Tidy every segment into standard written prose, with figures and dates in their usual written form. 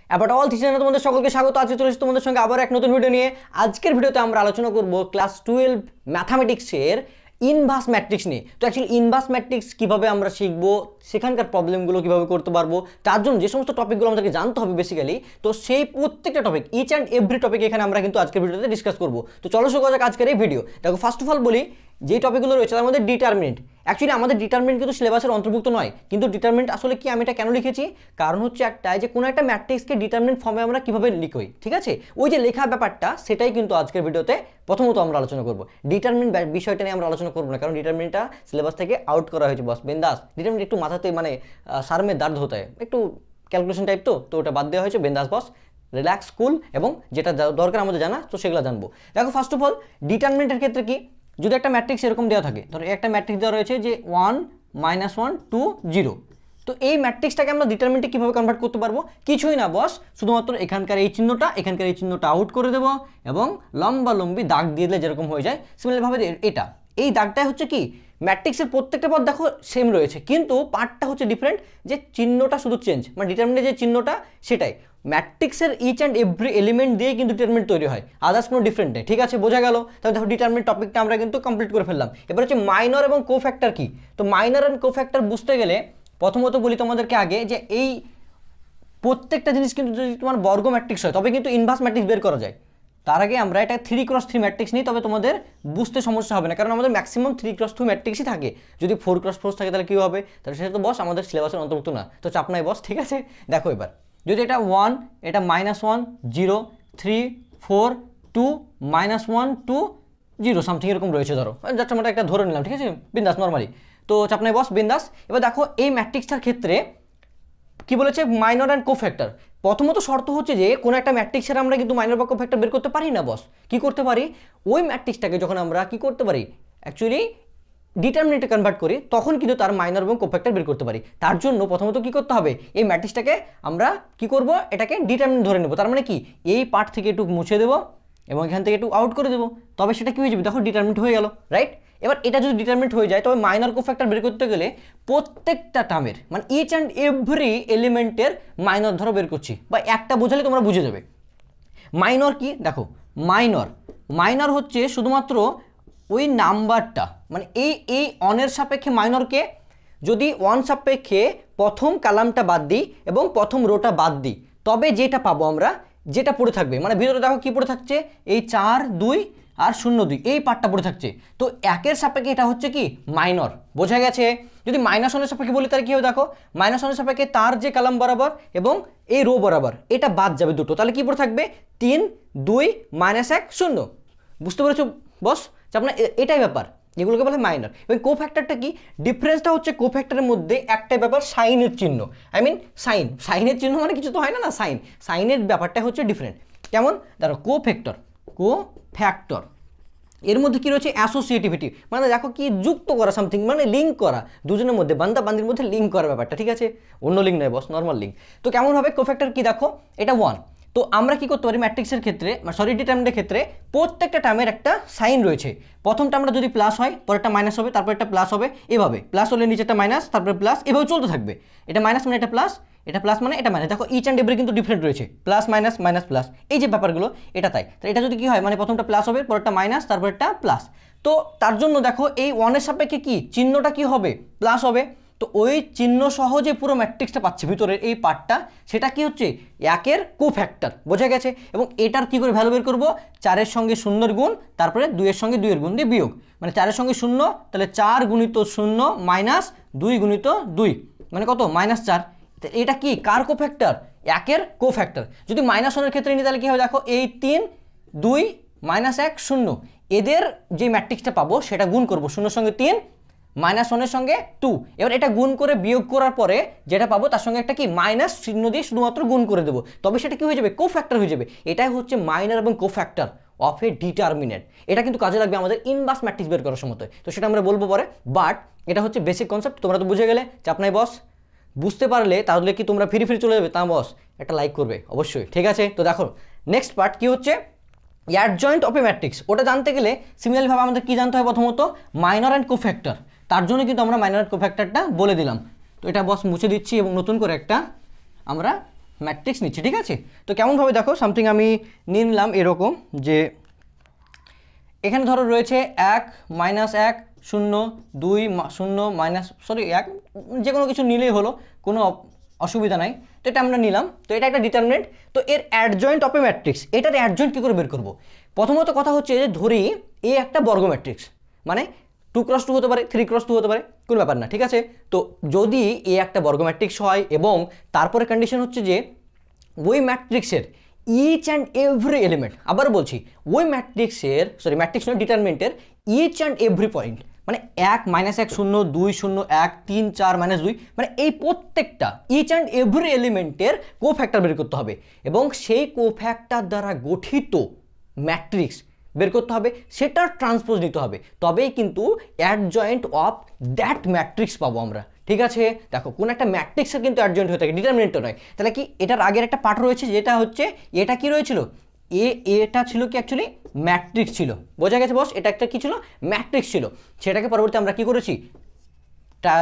About all this চ্যানেলে তোমাদের সকলকে স্বাগত। আজকে চলে এসেছি তোমাদের সঙ্গে আবার এক নতুন ভিডিও নিয়ে। আজকের ভিডিওতে আমরা আলোচনা করব ক্লাস 12 ম্যাথামেটিক্সের ইনভার্স ম্যাট্রিক্স নিয়ে। তো অ্যাকচুয়ালি ইনভার্স ম্যাট্রিক্স কীভাবে আমরা শিখবো, সেখানকার প্রবলেমগুলো কীভাবে করতে পারবো, তার জন্য যে সমস্ত টপিকগুলো আমাদেরকে জানতে হবে বেসিক্যালি, তো সেই প্রত্যেকটা topic, each and every topic এখানে আমরা কিন্তু আজকের ভিডিওতে ডিসকাস করবো। তো চলো শুরু করা যাক আজকের এই ভিডিও। দেখো, ফার্স্ট অফ অল বলি, যে টপিকগুলো রয়েছে তার মধ্যে ডিটারমিনেন্ট। অ্যাকচুয়ালি আমাদের ডিটারমিনেন্ট কিন্তু সিলেবাসের অন্তর্ভুক্ত নয়, কিন্তু ডিটারমিনেন্ট আসলে কি আমি এটা কেন লিখেছি, কারণ হচ্ছে একটাই যে কোনো একটা ম্যাট্রিক্সকে ডিটারমিনেন্ট ফর্মে আমরা কীভাবে লিখি, ঠিক আছে, ওই যে লেখা ব্যাপারটা, সেটাই কিন্তু আজকের ভিডিওতে প্রথমত আমরা আলোচনা করবো। ডিটারমিনেন্ট বিষয়টা নিয়ে আমরা আলোচনা করবো না, কারণ ডিটারমিনেন্টটা সিলেবাস থেকে আউট করা হয়েছে বস বিন্দাস। ডিটারমিনেন্ট একটু মাথাতে মানে সারমে দার্দ হতে হয়, একটু ক্যালকুলেশন টাইপ, তো ওটা বাদ দেওয়া হয়েছে। বিন্দাস বস, রিল্যাক্স, কুল, এবং যেটা দরকার আমাদের জানা তো সেগুলো জানবো। দেখো, ফার্স্ট অফ অল ডিটারমিনেন্টের ক্ষেত্রে কি, যদি একটা ম্যাট্রিক্স এরকম দেওয়া থাকে, ধরো একটা ম্যাট্রিক্স দেওয়া রয়েছে যে 1 -1 2 0, তো এই ম্যাট্রিক্সটাকে আমরা ডিটারমিনেন্টে কীভাবে কনভার্ট করতে পারবো? কিছুই না বস, শুধুমাত্র এখানকার এই চিহ্নটা আউট করে দেবো এবং লম্বালম্বি দাগ দিয়ে দিলে যেরকম হয়ে যায়, সিমিলারভাবে এটা এই দাগটাই হচ্ছে কি ম্যাট্রিক্সের প্রত্যেকটা পদ দেখো সেম রয়েছে, কিন্তু পার্টটা হচ্ছে ডিফারেন্ট, যে চিহ্নটা শুধু চেঞ্জ, মানে ডিটারমিনেন্টের যে চিহ্নটা সেটাই। ম্যাট্রিক্সের ইচ অ্যান্ড এভরি এলিমেন্ট দিয়ে কিন্তু ডিটারমিনেন্ট তৈরি হয়, আদার্স কোনো ডিফারেন্ট নেই, ঠিক আছে, বোঝা গেল? তাহলে দেখো ডিটারমিনেন্ট টপিকটা আমরা কিন্তু কমপ্লিট করে ফেললাম। এবার হচ্ছে মাইনর এবং কোফ্যাক্টর কি। তো মাইনর অ্যান্ড কোফ্যাক্টর বুঝতে গেলে প্রথমত বলি তোমাদেরকে আগে, যে এই প্রত্যেকটা জিনিস কিন্তু যদি তোমার বর্গ ম্যাট্রিক্স হয় তবে কিন্তু ইনভার্স ম্যাট্রিক্স বের করা যায়। তার আগে আমরা এটা 3x3 ম্যাট্রিক্স নিই, তবে তোমাদের বুঝতে সমস্যা হবে না, কারণ আমাদের ম্যাক্সিমাম 3x2 ম্যাট্রিক্সই থাকে। যদি 4x4 থাকে তাহলে কী হবে, তাহলে সেটা তো বস আমাদের সিলেবাসের অন্তর্ভুক্ত না, তো চাপ নাই বস, ঠিক আছে। দেখো এবার যদি এটা 1, এটা -1 0 3 4 2 -1 2 0 সামথিং এরকম রয়েছে, ধরো জাস্ট আমরা একটা ধরে নিলাম, ঠিক আছে, বিন্দাস নর্মালি, তো চাপ নাই বস, বিন্দাস। এবার দেখো এই ম্যাট্রিক্সটার ক্ষেত্রে কি বলেছে, মাইনর অ্যান্ড কোফ্যাক্টর। প্রথমত শর্ত হচ্ছে যে কোনো একটা ম্যাট্রিক্সের আমরা কিন্তু মাইনর বা কোফ্যাক্টর বের করতে পারি না বস। কি করতে পারি, ওই ম্যাট্রিক্সটাকে যখন আমরা কি করতে পারি, অ্যাকচুয়ালি ডিটারমিনেন্টে কনভার্ট করি, তখন কিন্তু তার মাইনর এবং কোফ্যাক্টর বের করতে পারি। তার জন্য প্রথমত কি করতে হবে, এই ম্যাট্রিক্সটাকে আমরা কি করব, এটাকে ডিটারমিনেন্ট ধরে নেব। তার মানে কি, এই পার্ট থেকে একটু মুছে দেবো এবং এখান থেকে একটু আউট করে দেবো, তবে সেটা কি হয়ে যাবে, দেখো ডিটারমিনেন্ট হয়ে গেল, রাইট। এবার এটা যদি ডিটারমিনেন্ট হয়ে যায়, তবে মাইনর কোফ্যাক্টর বের করতে গেলে প্রত্যেকটা টার্মের মানে ইচ অ্যান্ড এভরি এলিমেন্টের মাইনর ধরো বের করছি, বা একটা বোঝালে তোমরা বুঝে যাবে। মাইনর কি, দেখো মাইনর হচ্ছে শুধুমাত্র ওই নাম্বারটা, মানে এই অনের সাপেক্ষে মাইনরকে যদি ওয়ান সাপেক্ষে প্রথম কালামটা বাদ দিই এবং প্রথম রোটা বাদ দিই, তবে যেটা পাবো আমরা, যেটা পড়ে থাকবে, মানে ভিতরে দেখো কি পড়ে থাকছে, এই 4 2 আর 0 2 এই পার্টটা পড়ে থাকছে, তো একের সাপেক্ষে এটা হচ্ছে কি মাইনর, বোঝা গেছে। যদি -1 সাপেক্ষে বলি তাহলে কি হবে, দেখো -1 সাপেক্ষে তার যে কালাম বরাবর এবং এই রো বরাবর এটা বাদ যাবে দুটো, তাহলে কি পড়ে থাকবে 3 2 -1 0। বুঝতে পেরেছো বস, আপনার এটাই ব্যাপার, এগুলোকে বলে মাইনর। এবং কোফ্যাক্টরটা কি, ডিফারেন্সটা হচ্ছে কোফ্যাক্টরের মধ্যে একটাই ব্যাপার, সাইনের চিহ্ন, আই মিন সাইনের চিহ্ন মানে কিছু তো হয় না, সাইনের ব্যাপারটা হচ্ছে ডিফারেন্ট। কেমন, দেখো কোফ্যাক্টর এর মধ্যে কি রয়েছে, অ্যাসোসিয়েটিভিটি, মানে দেখো কি যুক্ত করা সামথিং, মানে লিঙ্ক করা, দুজনের মধ্যে বান্দা বান্দির মধ্যে লিঙ্ক করা ব্যাপারটা, ঠিক আছে, অন্য লিঙ্ক নয় বস, নর্মাল লিঙ্ক। তো কেমন হবে কোফ্যাক্টর কি, দেখো এটা 1, তো আমরা কি করতে পারি ম্যাট্রিক্সের ক্ষেত্রে, সরি ডিটারমিনেন্টের ক্ষেত্রে প্রত্যেকটা টার্মের একটা সাইন রয়েছে। প্রথম টার্মটা যদি প্লাস হয়, পরেরটা মাইনাস হবে, তারপর একটা প্লাস হবে, এভাবে প্লাস হলে নিচেরটা মাইনাস, তারপরে প্লাস, এভাবে চলতে থাকবে। এটা মাইনাস মানে এটা প্লাস, এটা প্লাস মানে এটা মাইনাস, দেখো ইচ অ্যান্ড এভরি কিন্তু ডিফারেন্ট রয়েছে, প্লাস মাইনাস মাইনাস প্লাস, এই যে ব্যাপারগুলো এটা তাই। তো এটা যদি কি হয়, মানে প্রথমটা প্লাস হবে, পরেরটা মাইনাস, তারপরটা প্লাস, তো তার জন্য দেখো এই 1-এর সাপেক্ষে কি চিহ্নটা কি হবে, প্লাস হবে, তো ওই চিহ্ন সহ যে পুরো ম্যাট্রিক্সটা পাচ্ছে ভিতরের এই পার্টটা, সেটা কি হচ্ছে একের কোফ্যাক্টর, বোঝা গেছে। এবং এটার কি করে ভ্যালু বের করবো, 4-এর সঙ্গে 0-এর গুণ, তারপরে 2-এর সঙ্গে 2-এর গুণ দিয়ে বিয়োগ, মানে 4-এর সঙ্গে 0, তাহলে 4 গুণিত 0 মাইনাস 2 গুণিত 2, মানে কত, -4। এটা কি কার কোফ্যাক্টর, একের কোফ্যাক্টর। যদি -1-এর ক্ষেত্রে নিই তাহলে কি হবে, দেখো এই 3 2 -1 0, এদের যে ম্যাট্রিক্সটা পাবো সেটা গুণ করবো 0-এর সঙ্গে 3 -1-এর সঙ্গে 2, এবার এটা গুণ করে বিয়োগ করার পরে যেটা পাবো তার সঙ্গে একটা কি মাইনাস চিহ্ন দিয়ে শুধুমাত্র গুণ করে দেবো, তবে সেটা কি হয়ে যাবে, কোফ্যাক্টর হয়ে যাবে। এটাই হচ্ছে মাইনর এবং কোফ্যাক্টর অফ এ ডিটারমিনেন্ট। এটা কিন্তু কাজে লাগবে আমাদের ইনভার্স ম্যাট্রিক্স বের করার সময়, তো সেটা আমরা বলবো পরে, বাট এটা হচ্ছে বেসিক কনসেপ্ট, তোমরা তো বুঝে গেলে, চাপ নাই বস। বুঝতে পারলে তাহলে কি তোমরা ফিরে চলে যাবে, তা বস একটা লাইক করবে অবশ্যই, ঠিক আছে। তো দেখো নেক্সট পার্ট কি হচ্ছে, অ্যাডজয়েন্ট অফ এ ম্যাট্রিক্স। ওটা জানতে গেলে সিমিলারভাবে আমাদের কি জানতে হয়, প্রথমত মাইনর অ্যান্ড কোফ্যাক্টর, তার জন্য কিন্তু আমরা মাইনর অ্যান্ড কোফ্যাক্টরটা বলে দিলাম। তো এটা বস মুছে দিচ্ছি এবং নতুন করে একটা আমরা ম্যাট্রিক্স নিচ্ছি, ঠিক আছে। তো কেমনভাবে দেখো, সামথিং আমি নিয়ে নিলাম এরকম যে এখানে ধরো রয়েছে 1 -1 0 2 0 মাইনাস সরি 1, যে কোনো কিছু নিলেই হলো, কোনো অসুবিধা নাই। তো এটা আমরা নিলাম, তো এটা একটা ডিটারমিনেন্ট। তো এর অ্যাডজয়েন্ট অফ এ ম্যাট্রিক্স, এটার অ্যাডজয়েন্ট কী করে বের করবো? প্রথমত কথা হচ্ছে যে ধরি এ একটা বর্গ ম্যাট্রিক্স, মানে 2x2 হতে পারে, 3x2 হতে পারে, কোনো ব্যাপার না, ঠিক আছে। তো যদি এ একটা বর্গ ম্যাট্রিক্স হয় এবং তারপরে কন্ডিশন হচ্ছে যে ওই ম্যাট্রিক্সের ইচ অ্যান্ড এভরি এলিমেন্ট, আবার বলছি, ওই ম্যাট্রিক্সের ম্যাট্রিক্স নয় ডিটারমিনেন্টের ইচ অ্যান্ড এভরি পয়েন্ট, মানে 1 -1 0 2 0 1 3 4 -2, মানে এই প্রত্যেকটা ইচ অ্যান্ড এভরি এলিমেন্টের কোফ্যাক্টর বের করতে হবে এবং সেই কোফ্যাক্টর দ্বারা গঠিত ম্যাট্রিক্স বের করতে হবে, সেটার ট্রান্সপোজ নিতে হবে, তবেই কিন্তু অ্যাডজয়েন্ট অফ দ্যাট ম্যাট্রিক্স পাবো আমরা, ঠিক আছে। দেখো কোন একটা ম্যাট্রিক্সের কিন্তু অ্যাডজয়েন্ট হয়ে থাকে, ডিটারমিনেন্টও নয়। তাহলে কি এটার আগের একটা পার্ট রয়েছে যেটা হচ্ছে এটা কি রয়েছিল, এটা ছিল কি অ্যাকচুয়ালি ম্যাট্রিক্স ছিল, বোঝা গেছে বস, এটা একটা কি ছিল, ম্যাট্রিক্স ছিল। সেটাকে পরবর্তী আমরা কি করেছি,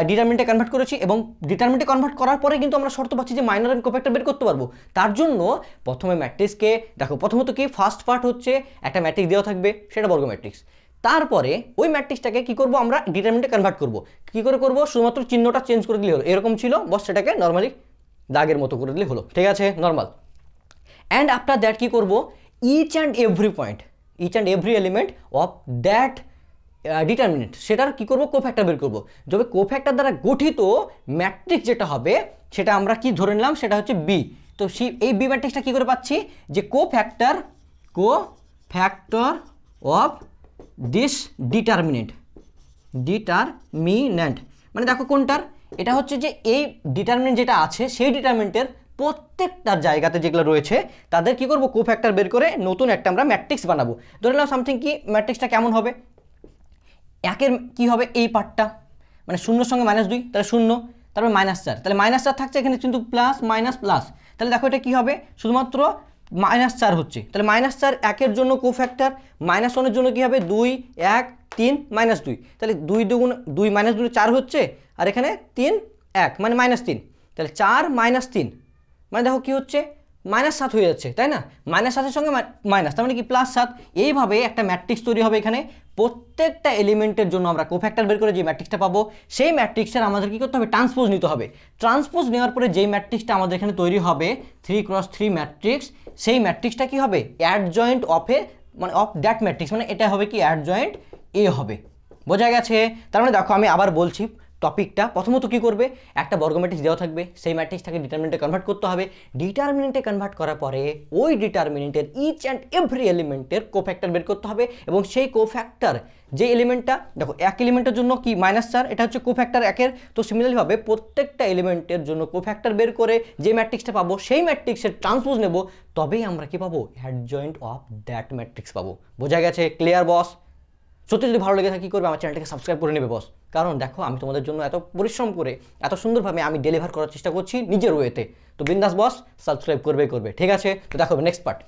ডিটারমিনেন্টে কনভার্ট করেছি এবং ডিটারমিনেন্টে কনভার্ট করার পরে কিন্তু আমরা শর্ত পাচ্ছি যে মাইনর অ্যান্ড কোফ্যাক্টর বের করতে পারবো। তার জন্য প্রথমে ম্যাট্রিক্সকে দেখো, প্রথমত কি ফার্স্ট পার্ট হচ্ছে একটা ম্যাট্রিক্স দেওয়া থাকবে, সেটা বর্গ ম্যাট্রিক্স। তারপরে ওই ম্যাট্রিক্সটাকে কি করব, আমরা ডিটারমিনেন্টে কনভার্ট করব। কি করে করব, শুধুমাত্র চিহ্নটা চেঞ্জ করে দিলে হলো, এরকম ছিল বস, সেটাকে নর্মালি দাগের মতো করে দিলে হলো, ঠিক আছে, নর্মাল। অ্যান্ড আফটার দ্যাট কি করব, each and every point, each and every element of that determinant, সেটার কি করব, কোফ্যাক্টর বের করব। তবে কোফ্যাক্টর দ্বারা গঠিত ম্যাট্রিক্স যেটা হবে সেটা আমরা কি ধরে নিলাম, সেটা হচ্ছে বি। তো এই বি ম্যাট্রিক্সটা কি করে পাচ্ছি, যে কোফ্যাক্টর অফ দিস ডিটারমিনেন্ট, মানে দেখো কোনটার, এটা হচ্ছে যে এই ডিটারমিনেন্ট যেটা আছে সেই ডিটারমিনেন্টের প্রত্যেকটা জায়গাতে যেগুলো রয়েছে তাদের কি করব, কোফ্যাক্টর বের করে নতুন একটা আমরা ম্যাট্রিক্স বানাবো। ধরে নাও সামথিং কি ম্যাট্রিক্সটা কেমন হবে, একের কি হবে এই পার্টটা, মানে 0 সঙ্গে -2, তাহলে 0, তারপরে -4, তাহলে -4 থাকছে এখানে কিন্তু প্লাস মাইনাস প্লাস, তাহলে দেখো এটা কি হবে, শুধুমাত্র -4 হচ্ছে, তাহলে -4 একের জন্য কোফ্যাক্টর, -1 এর জন্য কি হবে 2 1 3 -2, তাহলে 2 দুগুণ 2 -2 4 হচ্ছে, আর এখানে 3 1 মানে -3, তাহলে 4 -3, মানে দেখো কি হচ্ছে, -7 হয়ে যাচ্ছে, তাই না, -7-এর সঙ্গে মাইনাস, তার মানে কি +7। এইভাবে একটা ম্যাট্রিক্স তৈরি হবে, এখানে প্রত্যেকটা এলিমেন্টের জন্য আমরা কোফ্যাক্টর বের করে যে ম্যাট্রিক্সটা পাবো সেই ম্যাট্রিক্সের আমাদের কি করতে হবে, ট্রান্সপোজ নিতে হবে। ট্রান্সপোজ নেওয়ার পরে যেই ম্যাট্রিক্সটা আমাদের এখানে তৈরি হবে 3x3 ম্যাট্রিক্স, সেই ম্যাট্রিক্সটা কি হবে, অ্যাডজয়েন্ট অফ এ, মানে অফ দ্যাট ম্যাট্রিক্স, মানে এটা হবে কি অ্যাডজয়েন্ট এ হবে, বোঝা গেছে। তার মানে দেখো আমি আবার বলছি টপিকটা, প্রথমত কি করবে, একটা বর্গ ম্যাট্রিক্স দেওয়া থাকবে, সেই ম্যাট্রিক্সটাকে ডিটারমিনেন্টে কনভার্ট করতে হবে, ডিটারমিনেন্টে কনভার্ট করার পরে ওই ডিটারমিনেন্টের ইচ অ্যান্ড এভরি এলিমেন্টের কোফ্যাক্টর বের করতে হবে এবং সেই কোফ্যাক্টর যে এলিমেন্টটা, দেখো এক এলিমেন্টের জন্য কি -4, এটা হচ্ছে কোফ্যাক্টর একের, তো সিমিলারলিভাবে প্রত্যেকটা এলিমেন্টের জন্য কোফ্যাক্টর বের করে যে ম্যাট্রিক্সটা পাবো সেই ম্যাট্রিক্সের ট্রান্সপোজ নেব, তবেই আমরা কি পাবো, অ্যাডজয়েন্ট অফ দ্যাট ম্যাট্রিক্স পাবো, বোঝা গেছে, ক্লিয়ার বস। সত্যি যদি ভালো লেগে থাকে কী করবে, আমার চ্যানেলটাকে সাবস্ক্রাইব করে নেবে বস, কারণ দেখো আমি তোমাদের জন্য এত পরিশ্রম করে এত সুন্দরভাবে আমি ডেলিভার করার চেষ্টা করছি নিজের ওয়েতে, তো বিন্দাস বস সাবস্ক্রাইব করবে, ঠিক আছে। তো দেখো নেক্সট পার্ট,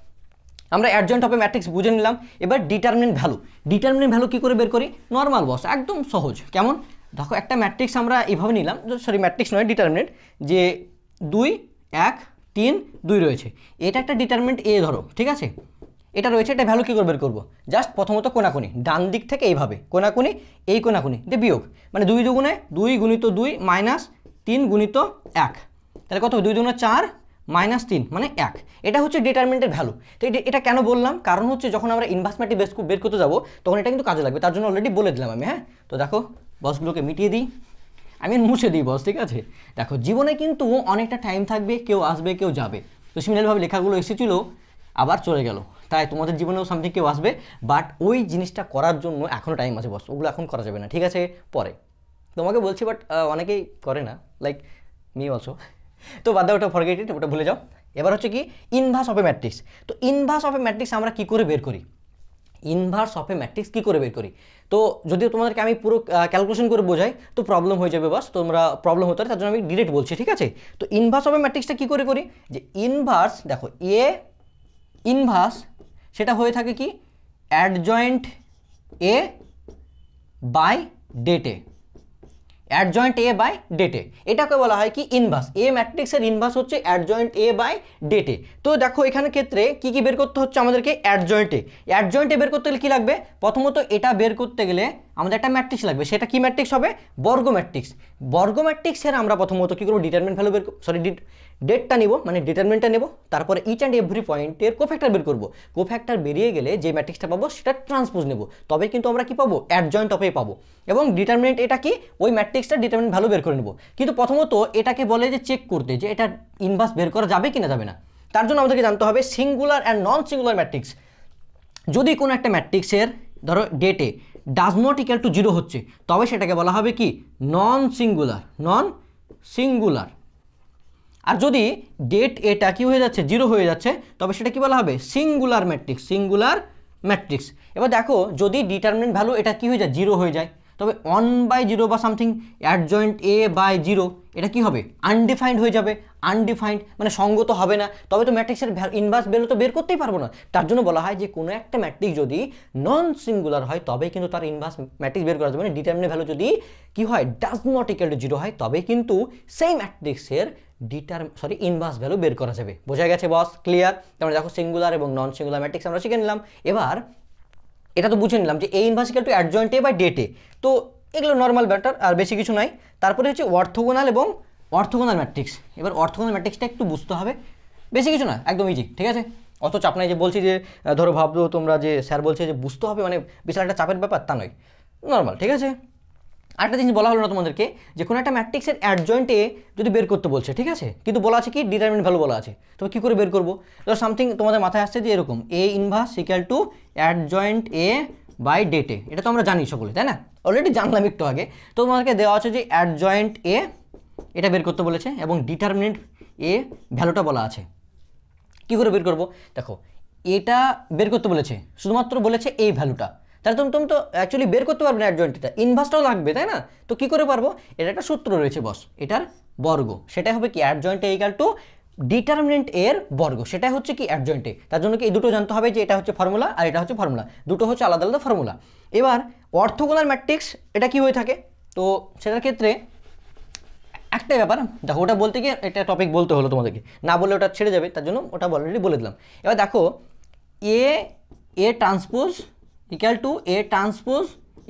আমরা অ্যাডজয়েন্ট অফ এ ম্যাট্রিক্স বুঝে নিলাম, এবার ডিটারমিনেন্ট ভ্যালু কী করে বের করি, নর্মাল বস, একদম সহজ। কেমন, দেখো একটা ম্যাট্রিক্স আমরা এইভাবে নিলাম, ম্যাট্রিক্স নয় ডিটারমিনেন্ট, যে 2 1 3 2 রয়েছে, এটা একটা ডিটারমিনেন্ট এ ধরো, ঠিক আছে, এটা রয়েছে, এটা ভ্যালু কী করে বের করবো, জাস্ট প্রথমত কোনাকুনি, ডান দিক থেকে এইভাবে কোনাকুনি, এই কোনাকুনি দিয়ে বিয়োগ, মানে 2 দুগুণে 2 গুণিত 2 -3 গুণিত 1, তাহলে কত, 2 দুগুণে 4 -3 মানে 1, এটা হচ্ছে ডিটারমিনেন্টের ভ্যালু। তো এটা কেন বললাম, কারণ হচ্ছে যখন আমরা ইনভার্স ম্যাট্রিক্স বের করতে যাবো তখন এটা কিন্তু কাজে লাগবে, তার জন্য অলরেডি বলে দিলাম আমি, হ্যাঁ। তো দেখো বসগুলোকে মিটিয়ে দিই, আমি মুছে দিই বস, ঠিক আছে। দেখো জীবনে কিন্তু অনেকটা টাইম থাকবে, কেউ আসবে কেউ যাবে, তো সিমিলারভাবে লেখাগুলো এসেছিলো আবার চলে গেল, তাই তোমাদের জীবনেও সামথিং কেউ আসবে, বাট ওই জিনিসটা করার জন্য এখনও টাইম আছে বস, ওগুলো এখন করা যাবে না, ঠিক আছে, পরে তোমাকে বলছি, বাট অনেকেই করে না, লাইক মি অলসো, তো বাদ দাও, ওটা ফরগেট ইট, ওটা ভুলে যাও। এবার হচ্ছে কি ইনভার্স অফ এ ম্যাট্রিক্স, তো ইনভার্স অফ এ ম্যাট্রিক্স আমরা কী করে বের করি, ইনভার্স অফ এ ম্যাট্রিক্স কী করে বের করি, তো যদিও তোমাদেরকে আমি পুরো ক্যালকুলেশন করে বোঝাই তো প্রবলেম হয়ে যাবে বাস, তোমরা প্রবলেম হতে পারে, তার জন্য আমি ডিরেক্ট বলছি, ঠিক আছে। তো ইনভার্স অফ এ ম্যাট্রিক্সটা কী করে করি, যে ইনভার্স দেখো ইনভার্স সেটা হয়ে থাকে কি অ্যাডজয়েন্ট এ বাই ডেটে, অ্যাডজয়েন্ট এ বাই ডেটে, এটাকে বলা হয় কি ইনভার্স। এ ম্যাট্রিক্সের ইনভার্স হচ্ছে অ্যাডজয়েন্ট এ বাই ডেটে। তো দেখো এখানে ক্ষেত্রে কি কি বের করতে হচ্ছে আমাদেরকে, অ্যাডজয়েন্ট এ বের করতে গেলে কি লাগবে, প্রথমত এটা বের করতে গেলে আমাদের একটা ম্যাট্রিক্স লাগবে, সেটা কি ম্যাট্রিক্স হবে, বর্গ ম্যাট্রিক্স। বর্গ ম্যাট্রিক্সের আমরা প্রথমত কি করব, ডিটারমিনেন্ট ভ্যালু বের সরি ডেটটা নিব, মানে ডিটারমিনেন্টটা নেব, তারপরে ইচ অ্যান্ড এভরি পয়েন্টের কোফ্যাক্টর বের করব। কোফ্যাক্টর বেরিয়ে গেলে যে ম্যাট্রিক্সটা পাবো সেটা ট্রান্সপোজ নেব, তবে কিন্তু আমরা কি পাবো, অ্যাডজয়েন্ট অফ এ পাবো। এবং ডিটারমিনেন্ট এটা কি, ওই ম্যাট্রিক্সটা ডিটারমিনেন্ট ভ্যালু বের করে নেব। কিন্তু প্রথমত এটাকে বলে যে চেক করতে, যে এটা ইনভার্স বের করা যাবে কি না যাবে না। তার জন্য আমাদেরকে জানতে হবে singular and non singular matrix. যদি কোনো একটা ম্যাট্রিক্সের ধরো ডেটে ডাজ নট ইকুয়াল টু 0 হচ্ছে, তবে সেটাকে বলা হবে কি নন সিঙ্গুলার। আর যদি ডেট এটা কি হয়ে যাচ্ছে, 0 হয়ে যাচ্ছে, তবে সেটা কি বলা হবে, সিঙ্গুলার ম্যাট্রিক্স। এবার দেখো যদি ডিটারমিনেন্ট ভ্যালু এটা কি হয়ে যায়, 0 হয়ে যায়, তবে 1/0 বা সামথিং অ্যাডজয়েন্ট এ বাই 0 এটা কি হবে, আনডিফাইন্ড হয়ে যাবে। আনডিফাইন্ড মানে সঙ্গত হবে না, তবে তো ম্যাট্রিক্সের ইনভার্স ভ্যালু তো বের করতেই পারবো না। তার জন্য বলা হয় যে কোনো একটা ম্যাট্রিক্স যদি নন সিঙ্গুলার হয় তবে কিন্তু তার ইনভার্স ম্যাট্রিক্স বের করা যাবে না। ডিটারমিনেন্ট ভ্যালু যদি কি হয়, ডাজ নট ইকুয়াল টু 0 হয়, তবে কিন্তু সেই ম্যাট্রিক্সের ইনভার্স ভ্যালু বের করা যাবে। বোঝা গেছে বস, ক্লিয়ার? তাহলে দেখো সিঙ্গুলার এবং নন সিঙ্গুলার ম্যাট্রিক্স আমরা শিখে নিলাম। এবার এটা তো বুঝে নিলাম যে A inverse equal to adjoint A by ডেটে, তো এগুলো নর্মাল ব্যাটার, আর বেশি কিছু নাই। তারপরে হচ্ছে অর্থোগোনাল এবং অর্থোগোনাল ম্যাট্রিক্স। এবার অর্থোগোনাল ম্যাট্রিক্সটা একটু বুঝতে হবে, বেশি কিছু না, একদম ইজি, ঠিক আছে? অত চাপ নাই যে বলছি যে ধরো ভাবছো তোমরা যে স্যার বলছে যে বুঝতে হবে, মানে বিশাল একটা চাপের ব্যাপার, তা নয়, নর্মাল, ঠিক আছে? আরেকটা জিনিস বলা হলো না তোমাদেরকে, যে কোনো একটা ম্যাট্রিক্সের অ্যাডজয়েন্টে যদি বের করতে বলছে, ঠিক আছে, কিন্তু বলা আছে কি ডিটারমিনেন্ট ভ্যালু বলা আছে, তবে কী করে বের করবো? তো সামথিং তোমাদের মাথায় আসছে যে এরকম A inverse equal to adjoint A by ডেটে, এটা তো আমরা জানি সকলে, তাই না? অলরেডি জানলাম একটু আগে। তো তোমাদেরকে দেওয়া আছে যে অ্যাডজয়েন্ট এ এটা বের করতে বলেছে এবং ডিটারমিনেন্ট এ ভ্যালুটা বলা আছে। কী করে বের করবো? দেখো এটা বের করতে বলেছে, শুধুমাত্র বলেছে এই ভ্যালুটা, তাহলে তুমি তো অ্যাকচুয়ালি বের করতে পারবে না অ্যাডজয়েন্টটা, ইনভার্সটাও লাগবে, তাই না? তো কী করে পারবো? এটা একটা সূত্র রয়েছে বস, এটার বর্গ, সেটাই হবে কি adjoint A equal to determinant এর বর্গ, সেটাই হচ্ছে কি অ্যাডজয়েন্টে। তার জন্য কি এই দুটো জানতে হবে যে এটা হচ্ছে ফর্মুলা আর এটা হচ্ছে ফর্মুলা, দুটো হচ্ছে আলাদা আলাদা ফর্মুলা। এবার অর্থোগোনাল ম্যাট্রিক্স এটা কি হয়ে থাকে, তো সেটার ক্ষেত্রে একটাই ব্যাপার, দেখো ওটা বলতে গিয়ে এটা টপিক বলতে হলো তোমাদেরকে, না বললে ওটা ছেড়ে যাবে, তার জন্য ওটা অলরেডি বলে দিলাম। এবার দেখো এ transpose equal two A transpose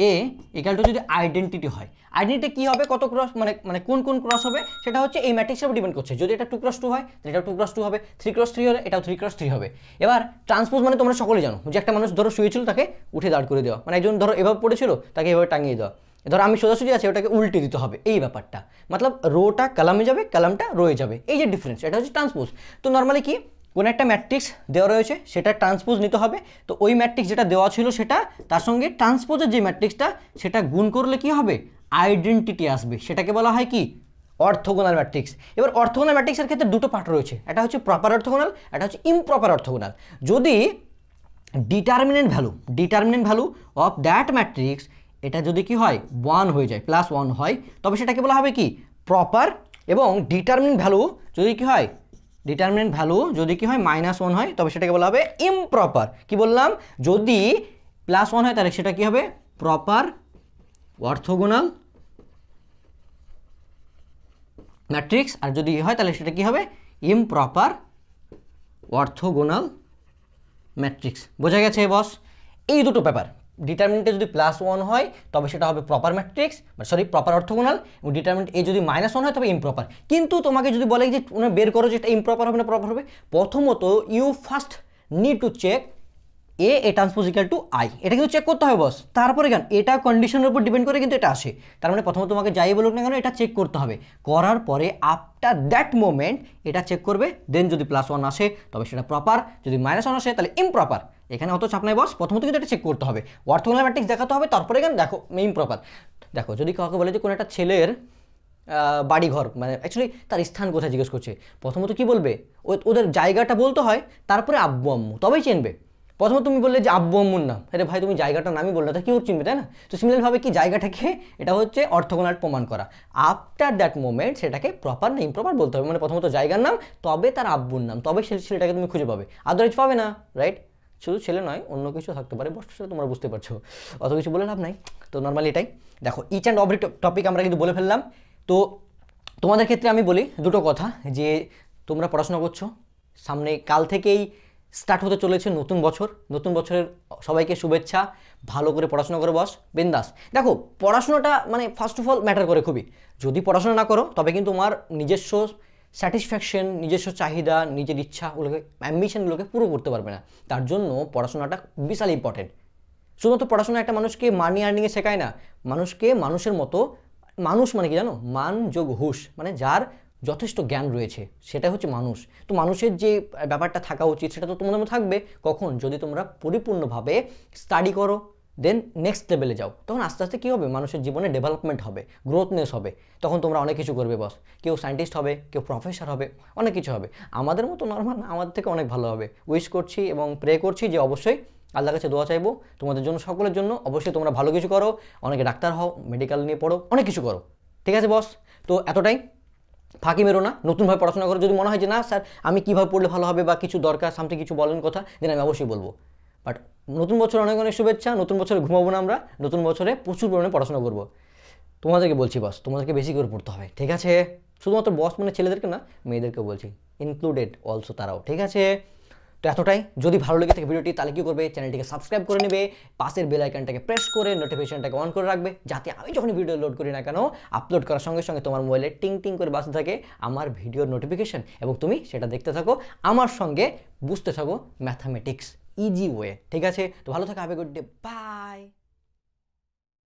A equal to যদি আইডেন্টিটি হয়, আইডেন্টিটি কী হবে, কত ক্রস মানে কোন ক্রস হবে, সেটা হচ্ছে এই ম্যাট্রিক্সের উপর ডিপেন্ড করছে। যদি এটা 2x2 হয় তাহলে এটা 2x2 হবে, 3x3 হলে এটাও 3x3 হবে। এবার ট্রান্সপোজ মানে তোমরা সকলে জানো যে একটা মানুষ ধরো শুয়েছিল তাকে উঠে দাঁড় করে দেওয়া, মানে একজন ধরো এভাবে পড়েছিল তাকে এভাবে টাঙিয়ে দেওয়া, ধরো আমি সোজাসুজি আছে ওটাকে উল্টে দিতে হবে, এই ব্যাপারটা, মতলব রোটা কলামে যাবে, কলামটা রোয়ে যাবে, এই যে ডিফারেন্স, এটা হচ্ছে ট্রান্সপোজ। তো নর্মালি কি কোনো একটা ম্যাট্রিক্স দেওয়া রয়েছে সেটা ট্রান্সপোজ নিতে হবে, তো ওই ম্যাট্রিক্স যেটা দেওয়া ছিল সেটা তার সঙ্গে ট্রান্সপোজের যে ম্যাট্রিক্সটা সেটা গুণ করলে কি হবে, আইডেন্টিটি আসবে, সেটাকে বলা হয় কি অর্থোগোনাল ম্যাট্রিক্স। এবার অর্থোগোনাল ম্যাট্রিক্সের ক্ষেত্রে দুটো পার্ট রয়েছে, একটা হচ্ছে প্রপার অর্থোগোনাল, একটা হচ্ছে ইমপ্রপার অর্থোগোনাল। যদি determinant value of that matrix এটা যদি কি হয় 1 হয়ে যায়, +1 হয়, তবে সেটাকে বলা হবে কি প্রপার। এবং ডিটারমিনেন্ট ভ্যালু যদি কি হয় -1 হয়, তবে সেটাকে বলা হবে ইমপ্রপার। কি বললাম, যদি +1 হয় তাহলে সেটা কি হবে, প্রপার অর্থোগোনাল ম্যাট্রিক্স, আর যদি হয় তাহলে সেটা কি হবে, ইমপ্রপার অর্থোগোনাল ম্যাট্রিক্স। বোঝা গেছে বস? এই দুটো ব্যাপার, ডিটারমিনেন্টে যদি +1 হয় তবে সেটা হবে প্রপার ম্যাট্রিক্স, প্রপার অর্থোগোনাল, এবং ডিটারমিনেন্ট এ যদি -1 হয় তবে ইমপ্রপার। কিন্তু তোমাকে যদি বলে যে বের করো যে এটা ইমপ্রপার হবে না প্রপার হবে, প্রথমত you first need to check A transpose equal to I, এটা কিন্তু চেক করতে হবে বস। তারপরে কেন, এটা কন্ডিশনের উপর ডিপেন্ড করে কিন্তু এটা আসে, তার মানে প্রথমত তোমাকে যাই বলুক না কেন এটা চেক করতে হবে, করার পরে আফটার দ্যাট মোমেন্ট এটা চেক করবে, দেন যদি +1 আসে তবে সেটা প্রপার, যদি -1 আসে তাহলে ইমপ্রপার। এখানে অত চাপ নাই বস, প্রথমত কিন্তু এটা চেক করতে হবে, অর্থোগোনাল ম্যাট্রিক্স দেখাতে হবে, তারপরে কেন দেখো ইমপ্রপার। দেখো যদি কাউকে বলে যে কোনো একটা ছেলের বাড়িঘর, মানে অ্যাকচুয়ালি তার স্থান কোথায় জিজ্ঞেস করছে, প্রথমত কি বলবে, ওদের জায়গাটা বলতে হয়, তারপরে আব্বু আম্মু, তবেই চিনবে। প্রথমে তুমি বললে যে আব্বু আম্মুর নাম, আরে ভাই তুমি জায়গাটার নামই বললে, তা কি ওর চিনবে, তাই না? তো সিমিলারভাবে কি জায়গাটাকে এটা হচ্ছে অর্থোগোনাল প্রমাণ করা, আফটার দ্যাট মোমেন্ট সেটাকে প্রপার না ইমপ্রপার বলতে হবে, মানে প্রথমত জায়গার নাম, তবে তার আব্বুর নাম, তবে সেই ছেলেটাকে তুমি খুঁজে পাবে, আদারওয়াইজ পাবে না, রাইট? শুধু ছেলে নয়, অন্য কিছু থাকতে পারে, বস সেটা তোমরা বুঝতে পারছো, অত কিছু বলে লাভ নাই। তো নর্মালি এটাই দেখো, ইচ অ্যান্ড এভরি টপিক আমরা কিন্তু বলে ফেললাম। তো তোমাদের ক্ষেত্রে আমি বলি দুটো কথা, যে তোমরা পড়াশোনা করছো, সামনে কাল থেকেই স্টার্ট হতে চলেছে নতুন বছর। নতুন বছরের সবাইকে শুভেচ্ছা। ভালো করে পড়াশোনা করে বস, বিন্দাস। দেখো পড়াশোনাটা মানে ফার্স্ট অফ অল ম্যাটার করে খুবই। যদি পড়াশোনা না করো তবে কিন্তু তোমার নিজস্ব স্যাটিসফ্যাকশন, নিজস্ব চাহিদা, নিজের ইচ্ছাগুলোকে, অ্যাম্বিশনগুলোকে পুরো করতে পারবে না। তার জন্য পড়াশোনাটা বিশাল ইম্পর্টেন্ট। শুধুমাত্র পড়াশোনা একটা মানুষকে মানি আর্নিংয়ে শেখায় না, মানুষকে মানুষের মতো, মানুষ মানে কি জানো, মান যোগ হুশ, মানে যার যথেষ্ট জ্ঞান রয়েছে সেটাই হচ্ছে মানুষ। তো মানুষের যে ব্যাপারটা থাকা উচিত সেটা তো তোমাদের মধ্যে থাকবে। কখন? যদি তোমরা পরিপূর্ণভাবে স্টাডি করো, দেন নেক্সট লেভেলে যাও, তখন আস্তে আস্তে কী হবে, মানুষের জীবনে ডেভেলপমেন্ট হবে, গ্রোথনেস হবে, তখন তোমরা অনেক কিছু করবে বস। কেউ সায়েন্টিস্ট হবে, কেউ প্রফেসর হবে, অনেক কিছু হবে। আমাদের মতো নর্মাল না, আমাদের থেকে অনেক ভালো হবে। উইশ করছি এবং প্রে করছি যে অবশ্যই আল্লাহর কাছে দোয়া চাইবো তোমাদের জন্য, সকলের জন্য। অবশ্যই তোমরা ভালো কিছু করো, অনেকে ডাক্তার হও, মেডিকেল নিয়ে পড়ো, অনেক কিছু করো, ঠিক আছে বস? তো এতটাই, ফাঁকি মেরো না, নতুনভাবে পড়াশোনা করো। যদি মনে হয় যে না স্যার আমি কীভাবে পড়লে ভালো হবে বা কিছু দরকার, সামথিং কিছু বলেন কথা, দেন আমি অবশ্যই বলবো। বাট নতুন বছর অনেক অনেক শুভেচ্ছা। নতুন বছরে ঘুমাবো না আমরা, নতুন বছরে প্রচুর পরিমাণে পড়াশোনা করবো। তোমাদেরকে বলছি বস, তোমাদেরকে বেশি করে পড়তে হবে, ঠিক আছে? শুধুমাত্র বস মানে ছেলেদেরকে না, মেয়েদেরকেও বলছি, ইনক্লুডেড অলসো তারাও, ঠিক আছে? তো এতটাই। যদি ভালো লেগে থাকে ভিডিওটি তাহলে কী করবে, চ্যানেলটিকে সাবস্ক্রাইব করে নেবে, পাশের বেল আইকনটাকে প্রেস করে নোটিফিকেশনটাকে অন করে রাখবে, যাতে আমি যখন ভিডিও লোড করি না কেন, আপলোড করার সঙ্গে সঙ্গে তোমার মোবাইলে টিং টিং করে বাজতে থাকে আমার ভিডিওর নোটিফিকেশন, এবং তুমি সেটা দেখতে থাকো আমার সঙ্গে, বুঝতে থাকো ম্যাথামেটিক্স ইজি ওয়ে, ঠিক আছে? তো ভালো থাকো, have a good day, by.